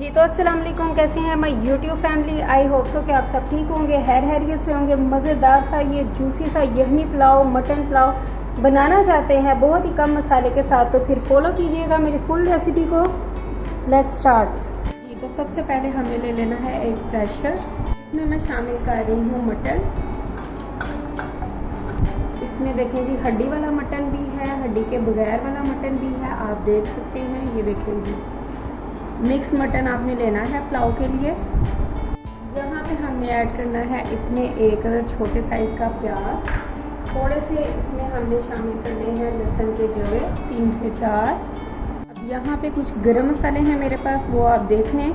जी तो अस्सलाम वालेकुम, कैसे हैं my YouTube family. I hope so कि आप सब ठीक होंगे, हैरियत से होंगे। मज़ेदार सा ये जूसी सा यखनी पुलाव, मटन पुलाव बनाना चाहते हैं बहुत ही कम मसाले के साथ, तो फिर फॉलो कीजिएगा मेरी फुल रेसिपी को। Let's start. जी तो सबसे पहले हमें ले लेना है एक प्रेशर। इसमें मैं शामिल कर रही हूँ मटन। इसमें देखें जी हड्डी वाला मटन भी है, हड्डी के बगैर वाला मटन भी है, आप देख सकते हैं। ये देखें जी मिक्स मटन आपने लेना है पुलाव के लिए। यहाँ पे हमने ऐड करना है इसमें एक छोटे साइज़ का प्याज, थोड़े से इसमें हमने शामिल करने हैं लहसुन के जवे 3 से 4। अब यहाँ पे कुछ गरम मसाले हैं मेरे पास, वो आप देख लें।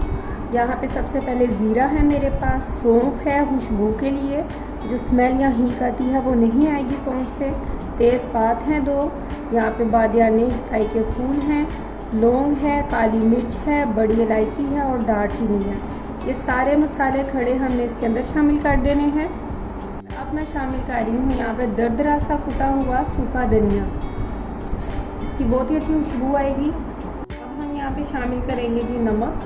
यहाँ पे सबसे पहले ज़ीरा है मेरे पास, सौंफ है खुशबू के लिए, जो स्मेल या हींग आती है वो नहीं आएगी सौंफ से। तेज़पात हैं 2, यहाँ पे बादियानी टाई के फूल हैं, लौंग है, काली मिर्च है, बड़ी इलायची है और दालचीनी है। ये सारे मसाले खड़े हमने इसके अंदर शामिल कर देने हैं। अब मैं शामिल कर रही हूँ यहाँ पे दरदरा सा कुटा हुआ सूखा धनिया, इसकी बहुत ही अच्छी खुशबू आएगी। अब हम यहाँ पे शामिल करेंगे जी नमक।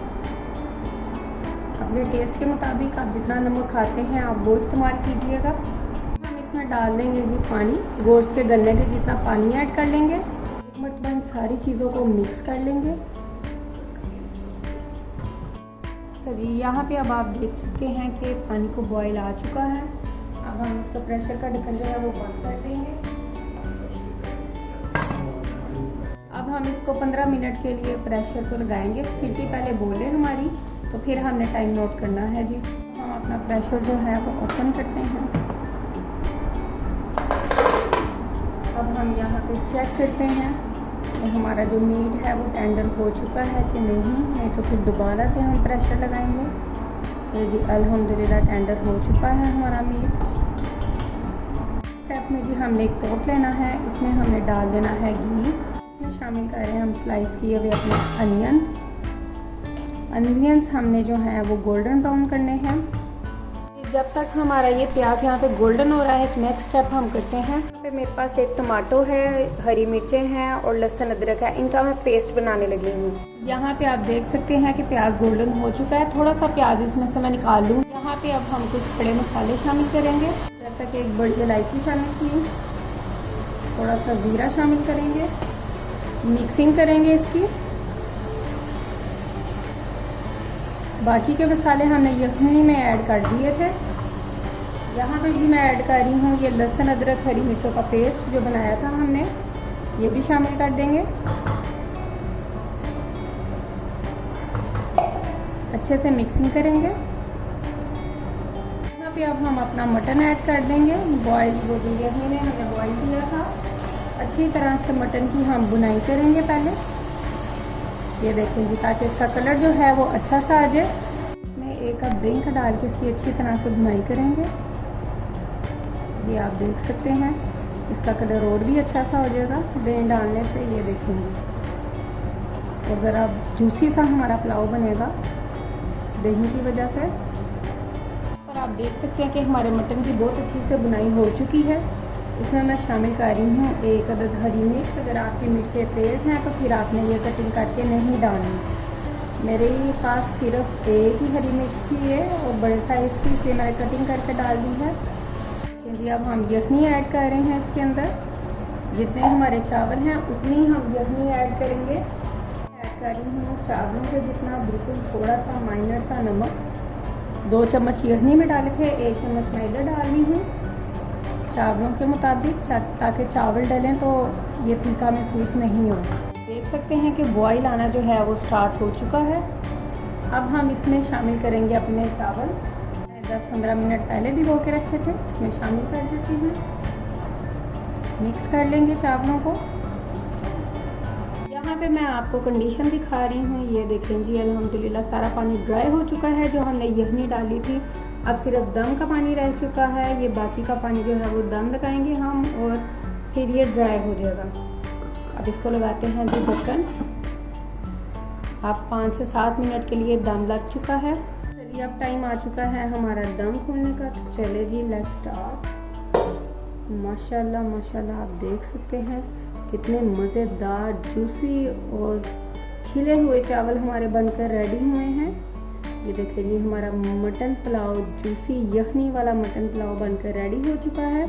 अपने टेस्ट के मुताबिक आप जितना नमक खाते हैं आप वो इस्तेमाल कीजिएगा। हम इसमें डाल देंगे जी पानी, गोश्त के गलने के जितना पानी ऐड कर लेंगे। मटन सारी चीज़ों को मिक्स कर लेंगे। चलिए यहाँ पे अब आप देख सकते हैं कि पानी को बॉईल आ चुका है। अब हम इसका प्रेशर का ढक्कन जो है वो बंद कर देंगे। अब हम इसको 15 मिनट के लिए प्रेशर को लगाएंगे। सीटी पहले बोले हमारी, तो फिर हमने टाइम नोट करना है जी। हम अपना प्रेशर जो है वो ओपन करते हैं। अब हम यहाँ पे चेक करते हैं तो हमारा जो मीट है वो टेंडर हो चुका है कि नहीं तो फिर दोबारा से हम प्रेशर लगाएंगे। ये जी अल्हम्दुलिल्लाह टेंडर हो चुका है हमारा मीट। स्टेप में जी हमने एक पोट लेना है, इसमें हमने डाल देना है घी। इसमें शामिल कर रहे हैं हम स्लाइस किए हुए अपने अनियंस हमने जो है वो गोल्डन ब्राउन करने हैं। जब तक हमारा ये प्याज यहाँ पे गोल्डन हो रहा है, नेक्स्ट स्टेप हम करते हैं। यहाँ पे मेरे पास एक टमाटो है, हरी मिर्चें हैं और लहसुन अदरक है, इनका मैं पेस्ट बनाने लगी हूँ। यहाँ पे आप देख सकते हैं कि प्याज गोल्डन हो चुका है। थोड़ा सा प्याज इसमें से मैं निकाल लूँ। यहाँ पे अब हम कुछ खड़े मसाले शामिल करेंगे, जैसा कि एक बड़ी इलायची शामिल की, थोड़ा सा जीरा शामिल करेंगे, मिक्सिंग करेंगे इसकी। बाकी के मसाले हमने यखनी में ऐड कर दिए थे। यहाँ पे भी मैं ऐड कर रही हूँ ये लहसुन अदरक हरी मिर्चों का पेस्ट जो बनाया था हमने, ये भी शामिल कर देंगे। अच्छे से मिक्सिंग करेंगे। यहाँ पे अब हम अपना मटन ऐड कर देंगे। बॉयल वो जो यखनी में हमने बॉयल किया था, अच्छी तरह से मटन की हम बुनाई करेंगे पहले। ये देखें जी, ताकि इसका कलर जो है वो अच्छा सा आ जाए। इसमें 1 कप दही का डाल के इसकी अच्छी तरह से बुनाई करेंगे। ये आप देख सकते हैं, इसका कलर और भी अच्छा सा हो जाएगा दही डालने से। ये देखेंगे और ज़रा जूसी सा हमारा पुलाव बनेगा दही की वजह से। और आप देख सकते हैं कि हमारे मटन की बहुत अच्छी से बुनाई हो चुकी है। इसमें मैं शामिल कर रही हूँ 1 अदद हरी मिर्च। अगर आपकी मिर्चें तेज़ हैं तो फिर आपने ये कटिंग करके नहीं डालनी। मेरे पास सिर्फ 1 ही हरी मिर्च थी है और बड़े साइज़ की, इसलिए मैंने कटिंग करके डाल दी है। जी अब हम यखनी ऐड कर रहे हैं इसके अंदर। जितने हमारे चावल हैं उतनी हम यखनी ऐड करेंगे। ऐड कर रही हूँ चावलों से जितना, बिल्कुल थोड़ा सा माइनर सा नमक। 2 चम्मच यखनी में डाले थे, 1 चम्मच मैं इधर डाल रही हूँ चावलों के मुताबिक, ताकि चावल डालें तो ये फीका महसूस नहीं हो। देख सकते हैं कि बॉईल आना जो है वो स्टार्ट हो चुका है। अब हम इसमें शामिल करेंगे अपने चावल। मैंने 10-15 मिनट पहले भिगो के रखे थे, इसमें शामिल कर देती हूँ। मिक्स कर लेंगे चावलों को। यहाँ पे मैं आपको कंडीशन दिखा रही हूँ। ये देखें जी अल्हम्दुलिल्लाह सारा पानी ड्राई हो चुका है जो हमने यखनी डाली थी। अब सिर्फ दम का पानी रह चुका है। ये बाकी का पानी जो है वो दम लगाएंगे हम और फिर ये ड्राई हो जाएगा। अब इसको लगाते हैं जी ढक्कन। अब 5 से 7 मिनट के लिए दम लग चुका है। चलिए अब टाइम आ चुका है हमारा दम खोलने का। तो चले जी लेट्स स्टार्ट। माशाल्लाह माशाल्लाह आप देख सकते हैं कितने मज़ेदार जूसी और खिले हुए चावल हमारे बनकर रेडी हुए हैं। ये देखिए जी हमारा मटन पुलाव, जूसी यखनी वाला मटन पुलाव बनकर रेडी हो चुका है।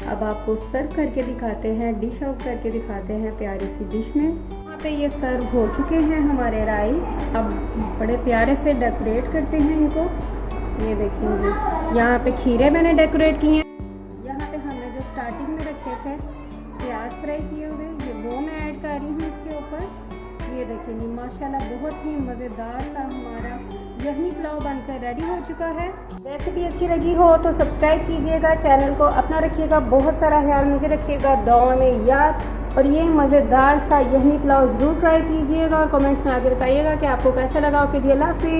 अब आपको सर्व करके दिखाते हैं, डिश आउट करके दिखाते हैं प्यारी सी डिश में। यहाँ पे ये सर्व हो चुके हैं हमारे राइस। अब बड़े प्यारे से डेकोरेट करते हैं इनको। ये देखिए जी यहाँ पे खीरे मैंने डेकोरेट किए हैं। यहाँ पे हमने जो स्टार्टिंग में रखे थे प्याज फ्राई किए हुए, ये वो मैं ऐड कर रही हूँ इसके ऊपर। ये देखिए जी माशाल्लाह बहुत ही मज़ेदार सा हमारा यखनी पुलाव बनकर रेडी हो चुका है। रेसिपी अच्छी लगी हो तो सब्सक्राइब कीजिएगा, चैनल को अपना रखिएगा, बहुत सारा ख्याल मुझे रखिएगा, दुआ में याद। और ये मज़ेदार सा यखनी पुलाव ज़रूर ट्राई कीजिएगा और कमेंट्स में आगे बताइएगा कि आपको कैसा लगा। ओके जी, अल्लाह हाफ़िज़।